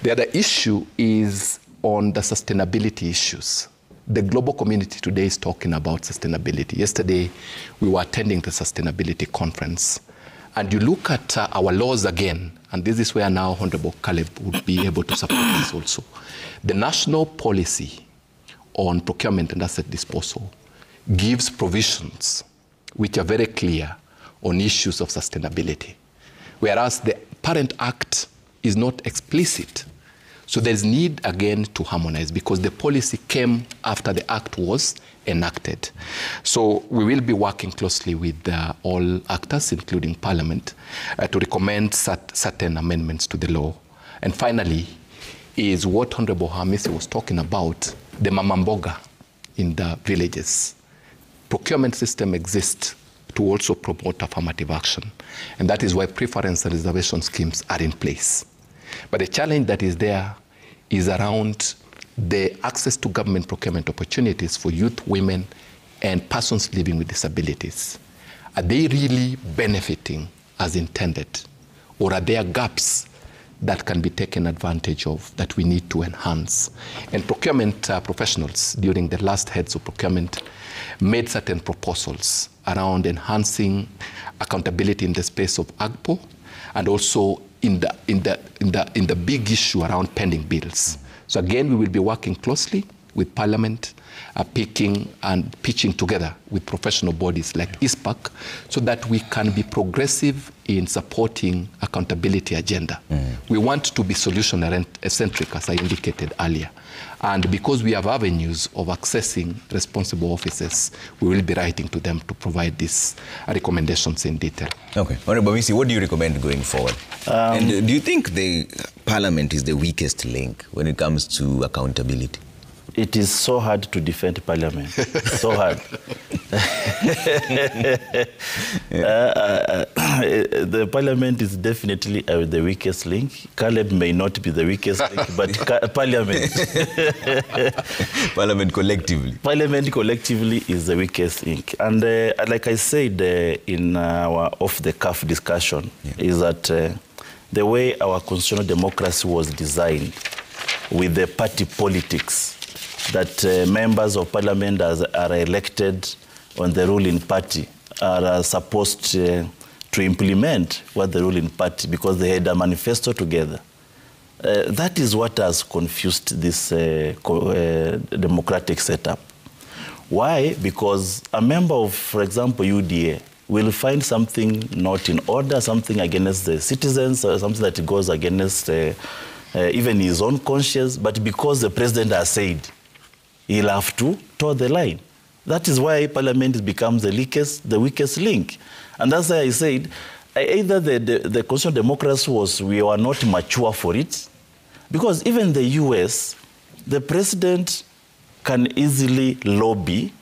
The other issue is on the sustainability issues. The global community today is talking about sustainability. Yesterday, we were attending the sustainability conference. And you look at our laws again, and this is where now Honorable Caleb would be able to support this also. The national policy on procurement and asset disposal gives provisions which are very clear on issues of sustainability, whereas the parent act is not explicit. So there's need again to harmonize because the policy came after the act was enacted. So we will be working closely with all actors, including Parliament, to recommend certain amendments to the law. And finally, is what Honorable Hamisi was talking about, the mamamboga in the villages. procurement system exists to also promote affirmative action. And that is why preference and reservation schemes are in place. But the challenge that is there is around the access to government procurement opportunities for youth, women, and persons living with disabilities. Are they really benefiting as intended? Or are there gaps that can be taken advantage of that we need to enhance? And procurement professionals during the last heads of procurement made certain proposals around enhancing accountability in the space of AGPO and also in the big issue around pending bills. So again, we will be working closely with Parliament, picking and pitching together with professional bodies like ISPAC so that we can be in supporting accountability agenda. We want to be solution-centric, as I indicated earlier. And because we have avenues of accessing responsible offices, we will be writing to them to provide these recommendations in detail. Okay. Honorable Misi, what do you recommend going forward? And do you think the Parliament is the weakest link when it comes to accountability? It is so hard to defend Parliament. So hard. The Parliament is definitely the weakest link. Caleb may not be the weakest link, but Parliament. Parliament collectively. Parliament collectively is the weakest link. And like I said in our off-the-cuff discussion, is that the way our constitutional democracy was designed with the party politics, that members of Parliament are elected on the ruling party are supposed to implement what the ruling party, because they had a manifesto together. That is what has confused this democratic setup. Why? Because a member of, for example, UDA will find something not in order, something against the citizens, or something that goes against even his own conscience, but because the president has said, he'll have to toe the line. That is why Parliament becomes the weakest link. And that's why I said, either the constitutional democracy we were not mature for it, because even the US, the president can easily lobby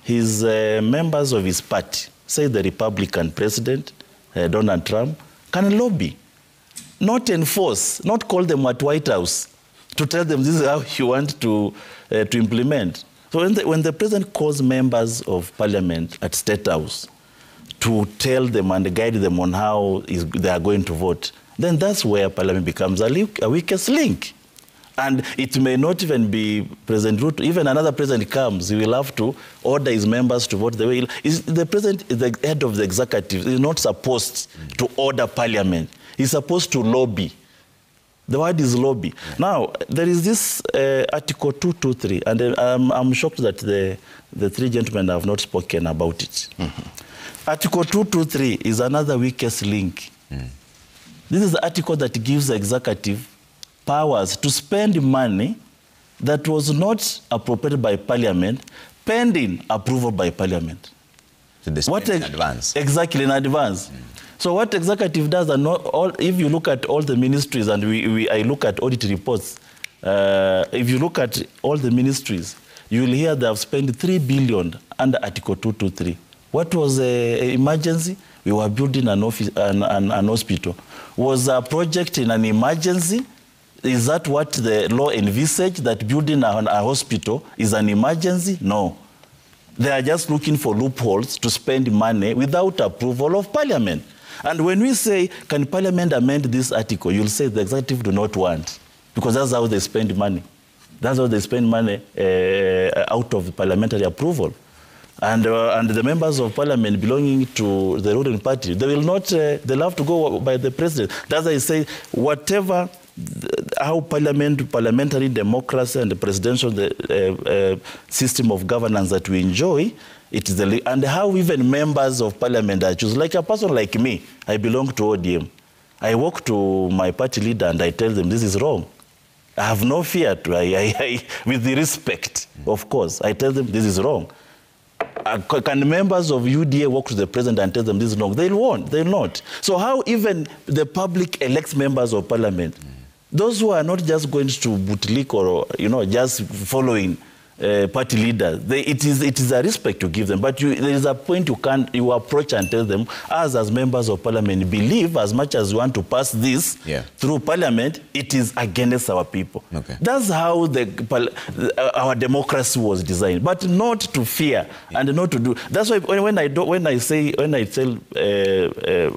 his members of his party. Say the Republican president, Donald Trump, can lobby, not enforce, not call them at White House to tell them this is how you want to implement. So when the president calls members of Parliament at State House to tell them and guide them on how they are going to vote, then that's where Parliament becomes a weakest link. And it may not even be President Ruto. Even another president comes, he will have to order his members to vote the way the president is the head of the executive. He's not supposed to order Parliament. He's supposed to lobby. The word is lobby. Now, there is this Article 223, and I'm shocked that the three gentlemen have not spoken about it. Article 223 is another weakest link. This is the article that gives the executive powers to spend money that was not appropriated by Parliament, pending approval by Parliament. So they spend in advance. Exactly, in advance. So what executive does, and if you look at all the ministries, and I look at audit reports, if you look at all the ministries, you will hear they have spent 3 billion under Article 223. What was an emergency? We were building an hospital. Was a project in an emergency? Is that what the law envisaged, that building a hospital is an emergency? No. They are just looking for loopholes to spend money without approval of Parliament. And when we say, can Parliament amend this article, you'll say the executive do not want, because that's how they spend money. That's how they spend money out of parliamentary approval. And the members of Parliament belonging to the ruling party, they will not, they'll have to go by the president. That's why I say, whatever, how parliamentary democracy and the presidential system of governance that we enjoy, it is and how even members of Parliament are chosen. Like a person like me, I belong to ODM. I walk to my party leader and I tell them this is wrong. I have no fear, with the respect, of course. I tell them this is wrong. Can members of UDA walk to the president and tell them this is wrong? They won't, they'll not. So how even the public elects members of Parliament, those who are not just going to bootlick or, just following party leaders. It is a respect to give them, but there is a point you approach and tell them, as members of parliament, believe as much as you want to pass this through parliament, it is against our people. Okay. That's how our democracy was designed, but not to fear and not to do. That's why when I tell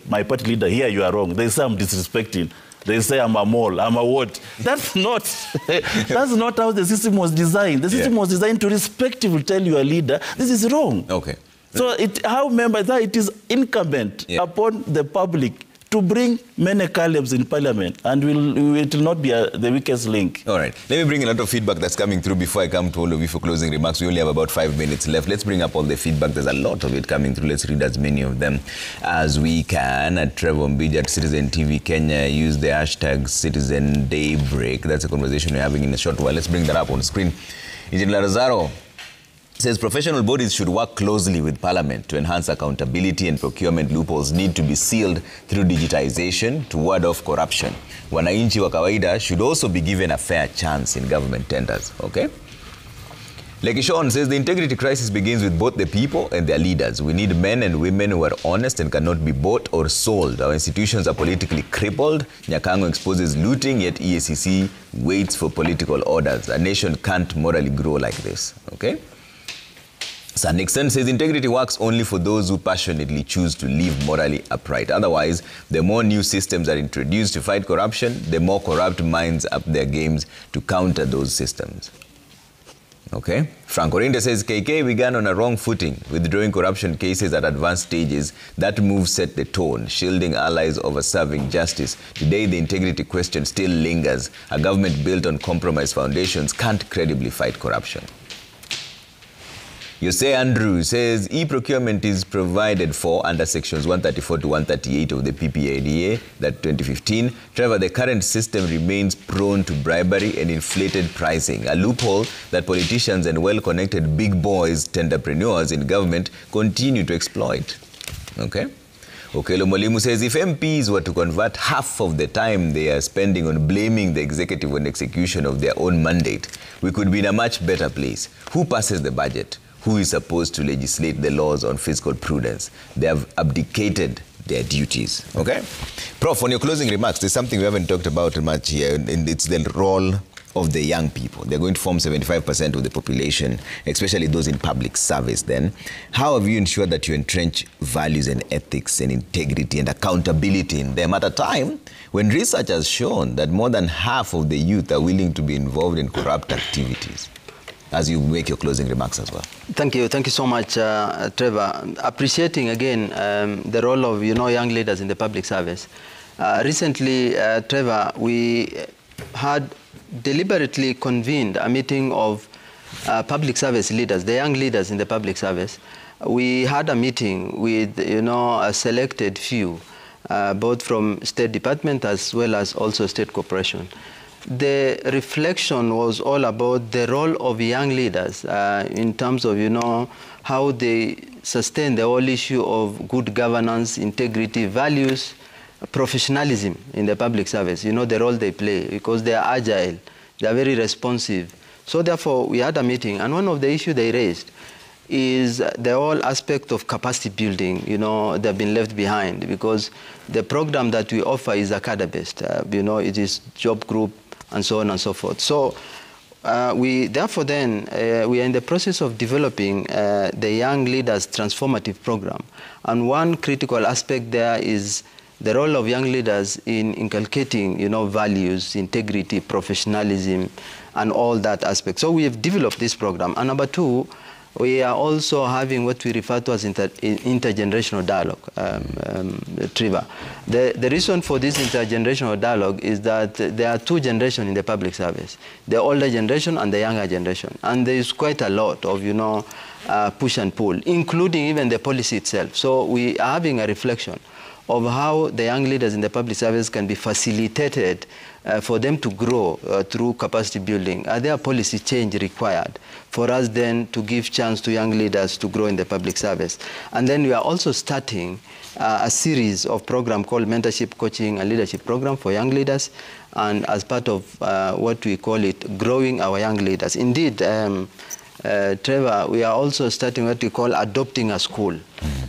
my party leader, here you are wrong, they say I'm disrespecting. They say I'm a mole, I'm a what? That's not how the system was designed. The system was designed to respectively tell your leader, this is wrong. Okay. So it is incumbent upon the public to bring many colleagues in parliament, and it will not be the weakest link. All right. Let me bring a lot of feedback that's coming through before I come to all of you for closing remarks. We only have about 5 minutes left. Let's bring up all the feedback. There's a lot of it coming through. Let's read as many of them as we can. At Trevor Mbija at Citizen TV Kenya, use the hashtag Citizen Daybreak. That's a conversation we're having in a short while. Let's bring that up on screen. Engineer Lazaro says professional bodies should work closely with Parliament to enhance accountability, and procurement loopholes need to be sealed through digitization to ward off corruption. Wananchi wa kawaida should also be given a fair chance in government tenders. Okay? Lekishon says the integrity crisis begins with both the people and their leaders. We need men and women who are honest and cannot be bought or sold. Our institutions are politically crippled. Nyakango exposes looting, yet EACC waits for political orders. A nation can't morally grow like this. Okay? Sir Nixon says integrity works only for those who passionately choose to live morally upright. Otherwise, the more new systems are introduced to fight corruption, the more corrupt minds up their games to counter those systems. Okay? Frank Orinde says KK began on a wrong footing, withdrawing corruption cases at advanced stages. That move set the tone, shielding allies over serving justice. Today, the integrity question still lingers. A government built on compromised foundations can't credibly fight corruption. Yose Andrew says e-procurement is provided for under sections 134 to 138 of the PPADA, that 2015. However, the current system remains prone to bribery and inflated pricing, a loophole that politicians and well-connected big boys, tenderpreneurs in government continue to exploit. Okay? Okelo Mwalimu says if MPs were to convert half of the time they are spending on blaming the executive on execution of their own mandate, we could be in a much better place. Who passes the budget? Who is supposed to legislate the laws on fiscal prudence? They have abdicated their duties. Okay? Prof, on your closing remarks, there's something we haven't talked about much here, and it's the role of the young people. They're going to form 75% of the population, especially those in public service then. How have you ensured that you entrench values and ethics and integrity and accountability in them at a time when research has shown that more than half of the youth are willing to be involved in corrupt activities? As you make your closing remarks as well. Thank you so much, Trevor. Appreciating again the role of young leaders in the public service. Recently, Trevor, we had deliberately convened a meeting of public service leaders, the young leaders in the public service. We had a meeting with a selected few, both from State Department as well as also State Corporation. The reflection was all about the role of young leaders in terms of, how they sustain the whole issue of good governance, integrity, values, professionalism in the public service, the role they play, because they are agile, they are very responsive. So therefore, we had a meeting, and one of the issues they raised is the whole aspect of capacity building. They've been left behind because the program that we offer is academy-based. It is job group, and so on and so forth. So we are in the process of developing the Young Leaders Transformative Program. And one critical aspect there is the role of young leaders in inculcating, values, integrity, professionalism, and all that aspect. So we have developed this program. And number two, we are also having what we refer to as intergenerational dialogue, Trevor. The reason for this intergenerational dialogue is that there are two generations in the public service, the older generation and the younger generation. And there is quite a lot of, push and pull, including even the policy itself. So we are having a reflection of how the young leaders in the public service can be facilitated for them to grow through capacity building. Are there policy change required for us then to give chance to young leaders to grow in the public service? And then we are also starting a series of program called Mentorship, Coaching, and Leadership Program for young leaders, and as part of what we call it, growing our young leaders. Indeed, Trevor, we are also starting what we call adopting a school.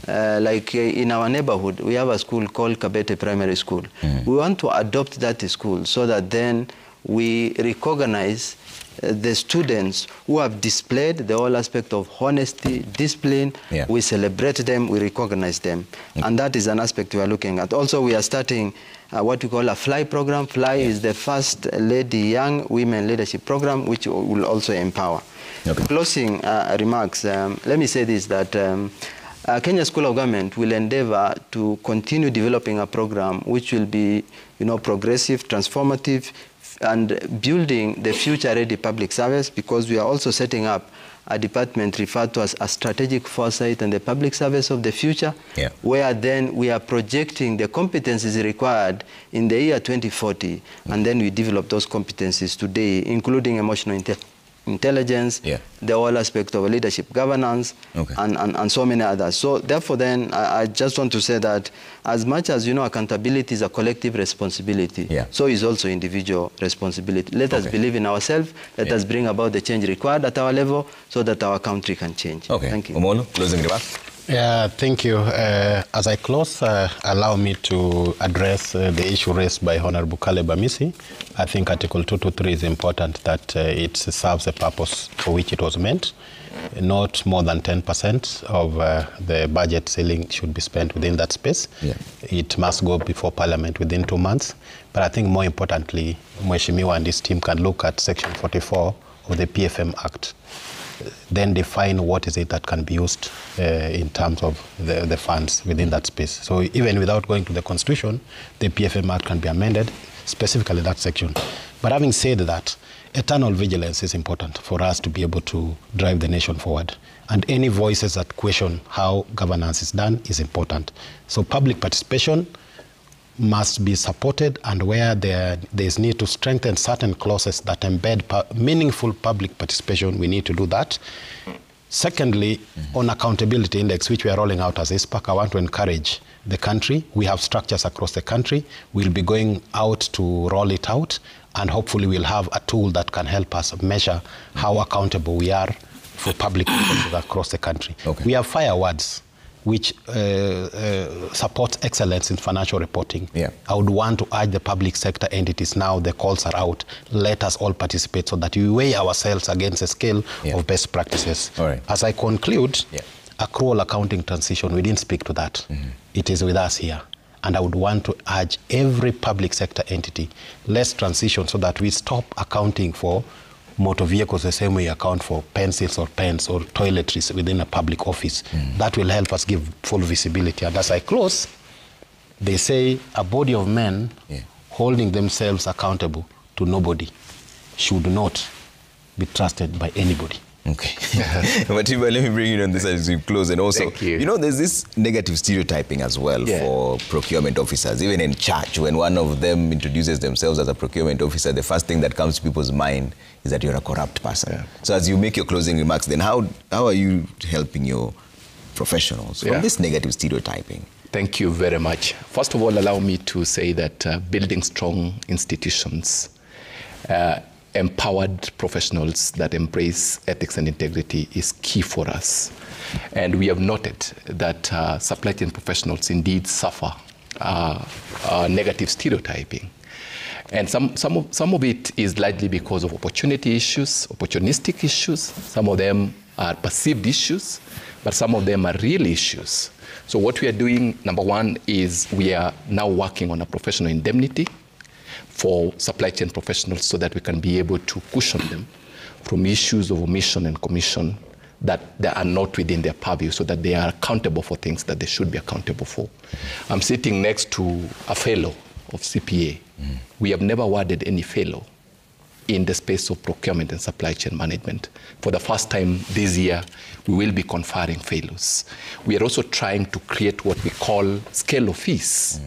Like in our neighborhood, we have a school called Kabete Primary School. We want to adopt that school so that then we recognize the students who have displayed the whole aspect of honesty, discipline. We celebrate them, we recognize them. And that is an aspect we are looking at. Also, we are starting what we call a FLY program. FLY is the First Lady Young Women Leadership Program, which will also empower. Closing remarks, let me say this, that Kenya School of Government will endeavor to continue developing a program which will be, progressive, transformative, and building the future-ready public service, because we are also setting up a department referred to as a strategic foresight and the public service of the future, where then we are projecting the competencies required in the year 2040, and then we develop those competencies today, including emotional intelligence, the whole aspect of leadership governance, and so many others. So therefore then, I just want to say that as much as, accountability is a collective responsibility, so is also individual responsibility. Let us believe in ourselves, let us bring about the change required at our level so that our country can change. Thank you. Omolo, closing remarks. Yeah, thank you. As I close, allow me to address the issue raised by Honorable Caleb Amisi. I think Article 223 is important, that it serves a purpose for which it was meant. Not more than 10% of the budget ceiling should be spent within that space. It must go before Parliament within 2 months. But I think more importantly, Mheshimiwa and his team can look at Section 44 of the PFM Act, then define what is it that can be used in terms of the funds within that space. So even without going to the Constitution, the PFM Act can be amended, specifically that section. But having said that, eternal vigilance is important for us to be able to drive the nation forward. And any voices that question how governance is done is important. So public participation must be supported, and where there is need to strengthen certain clauses that embed meaningful public participation, we need to do that. Secondly, on accountability index, which we are rolling out as ISPAC, I want to encourage the country. We have structures across the country. We'll be going out to roll it out, and hopefully we'll have a tool that can help us measure how accountable we are for public offices across the country. We have FIRE awards, which supports excellence in financial reporting. I would want to urge the public sector entities now, the calls are out, let us all participate so that we weigh ourselves against a scale of best practices. As I conclude, accrual accounting transition, we didn't speak to that. It is with us here. And I would want to urge every public sector entity, let's transition so that we stop accounting for motor vehicles the same way you account for pencils or pens or toiletries within a public office. That will help us give full visibility. And as I close, they say a body of men holding themselves accountable to nobody should not be trusted by anybody. But let me bring you on this as we close. And also, there's this negative stereotyping as well for procurement officers. Even in church, when one of them introduces themselves as a procurement officer, the first thing that comes to people's mind is that you're a corrupt person. So as you make your closing remarks, then how are you helping your professionals from this negative stereotyping? Thank you very much. First of all, allow me to say that building strong institutions, empowered professionals that embrace ethics and integrity is key for us. And we have noted that supply chain professionals indeed suffer negative stereotyping. And some of it is largely because of opportunity issues, opportunistic issues. Some of them are perceived issues, but some of them are real issues. So what we are doing, number one, is we are now working on a professional indemnity for supply chain professionals so that we can be able to cushion them from issues of omission and commission that they are not within their purview, so that they are accountable for things that they should be accountable for. I'm sitting next to a fellow of CPA. We have never awarded any fellow in the space of procurement and supply chain management. For the first time this year, we will be conferring fellows. We are also trying to create what we call scale of fees.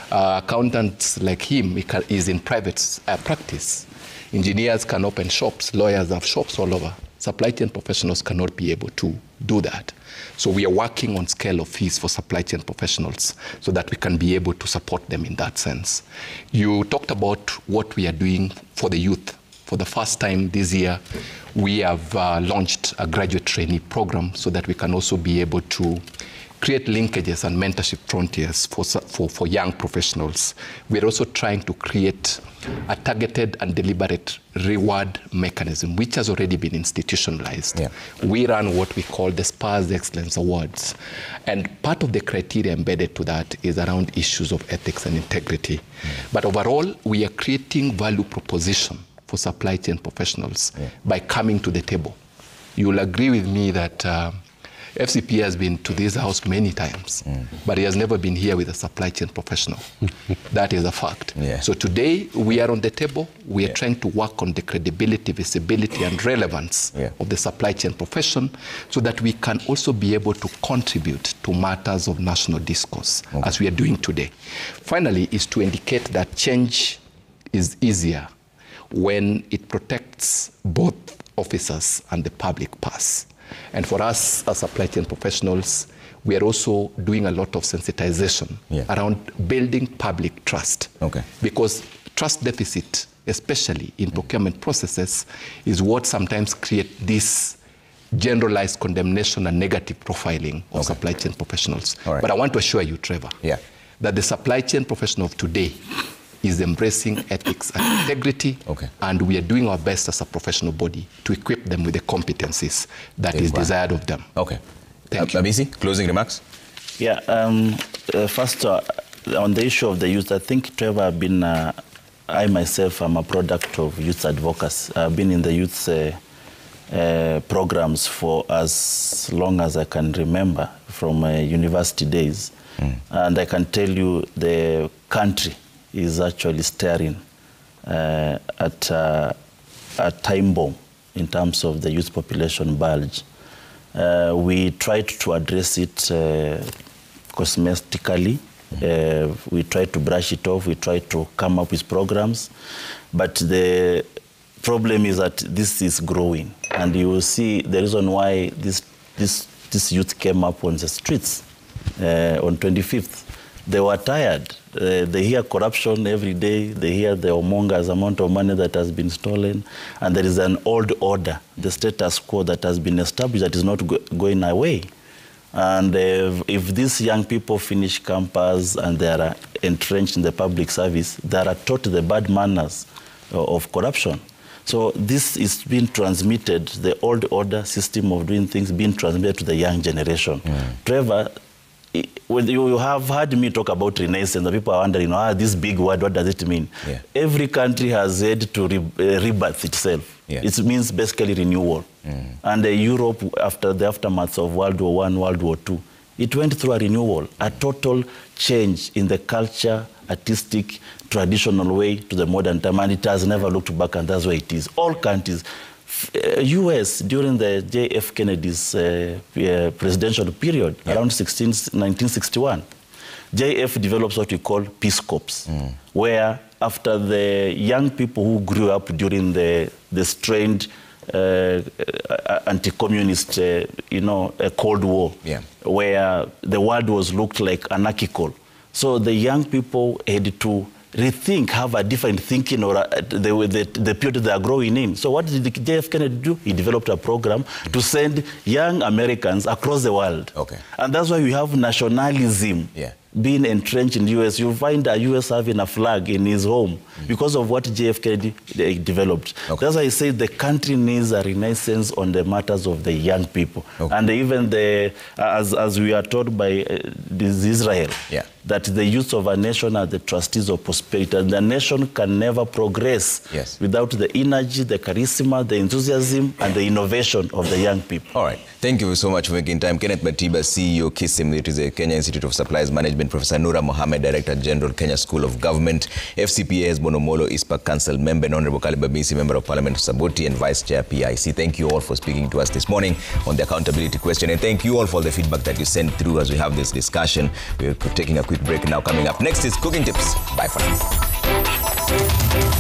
Accountants like him is in private practice. Engineers can open shops, lawyers have shops all over. Supply chain professionals cannot be able to do that. So we are working on scale of fees for supply chain professionals so that we can be able to support them in that sense. You talked about what we are doing for the youth For the first time this year, we have launched a graduate trainee program so that we can also be able to create linkages and mentorship frontiers for young professionals. We're also trying to create a targeted and deliberate reward mechanism, which has already been institutionalized. Yeah. We run what we call the SPARS Excellence Awards. And part of the criteria embedded to that is around issues of ethics and integrity. But overall, we are creating value proposition for supply chain professionals by coming to the table. You'll agree with me that FCP has been to this house many times, but he has never been here with a supply chain professional. That is a fact. Yeah. So today, we are on the table. We are trying to work on the credibility, visibility, and relevance of the supply chain profession so that we can also be able to contribute to matters of national discourse, as we are doing today. Finally, is to indicate that change is easier when it protects both officers and the public purse. And for us as supply chain professionals, we are also doing a lot of sensitization around building public trust. Because trust deficit, especially in procurement processes, is what sometimes creates this generalized condemnation and negative profiling of supply chain professionals. But I want to assure you, Trevor, that the supply chain professional of today is embracing ethics and integrity, and we are doing our best as a professional body to equip them with the competencies that is desired of them. Thank you. Abisi, closing remarks? Yeah, first, on the issue of the youth, I think, Trevor, I myself am a product of youth advocacy. I've been in the youth programs for as long as I can remember, from university days. And I can tell you the country is actually staring at a time bomb in terms of the youth population bulge. We tried to address it cosmetically. We tried to brush it off. We tried to come up with programs. But the problem is that this is growing. And you will see the reason why this youth came up on the streets on 25th. They were tired. They hear corruption every day. They hear the humongous amount of money that has been stolen. And there is an old order, the status quo that has been established that is not going away. And if these young people finish campus and they are entrenched in the public service, they are taught the bad manners of corruption. So this is being transmitted, the old order system of doing things being transmitted to the young generation. Trevor, when you have heard me talk about renaissance, the people are wondering, this big word, what does it mean? Every country has had to rebirth itself. It means basically renewal. And Europe, after the aftermath of World War I, World War II, it went through a renewal, a total change in the culture, artistic, traditional way to the modern time, and it has never looked back, and that's where it is. All countries. U.S. during the J.F. Kennedy's presidential period, around 1961, J.F. develops what we call Peace Corps, where after the young people who grew up during the strained anti-communist, Cold War, where the world was looked like anarchical. So the young people had to rethink, have a different thinking or the period they are growing in. So what did J.F. Kennedy do? He developed a program to send young Americans across the world. And that's why we have nationalism being entrenched in the U.S. You find a U.S. having a flag in his home because of what J.F. Kennedy developed. That's why I say the country needs a renaissance on the matters of the young people. And even as we are told by Israel, that the youth of a nation are the trustees of prosperity. And the nation can never progress without the energy, the charisma, the enthusiasm, and the innovation of the young people. All right. Thank you so much for making time. Kenneth Matiba, CEO, KISM, it is the Kenya Institute of Supplies Management. Professor Nura Mohammed, Director General, Kenya School of Government. FCPA's Bonomolo, ISPA Council Member, and Honorable Kaliba Bisi, Member of Parliament of Saboti, and Vice Chair, PIC. Thank you all for speaking to us this morning on the accountability question. And thank you all for the feedback that you sent through as we have this discussion. We're taking a quick break now. Coming up next is Cooking Tips. Bye for now.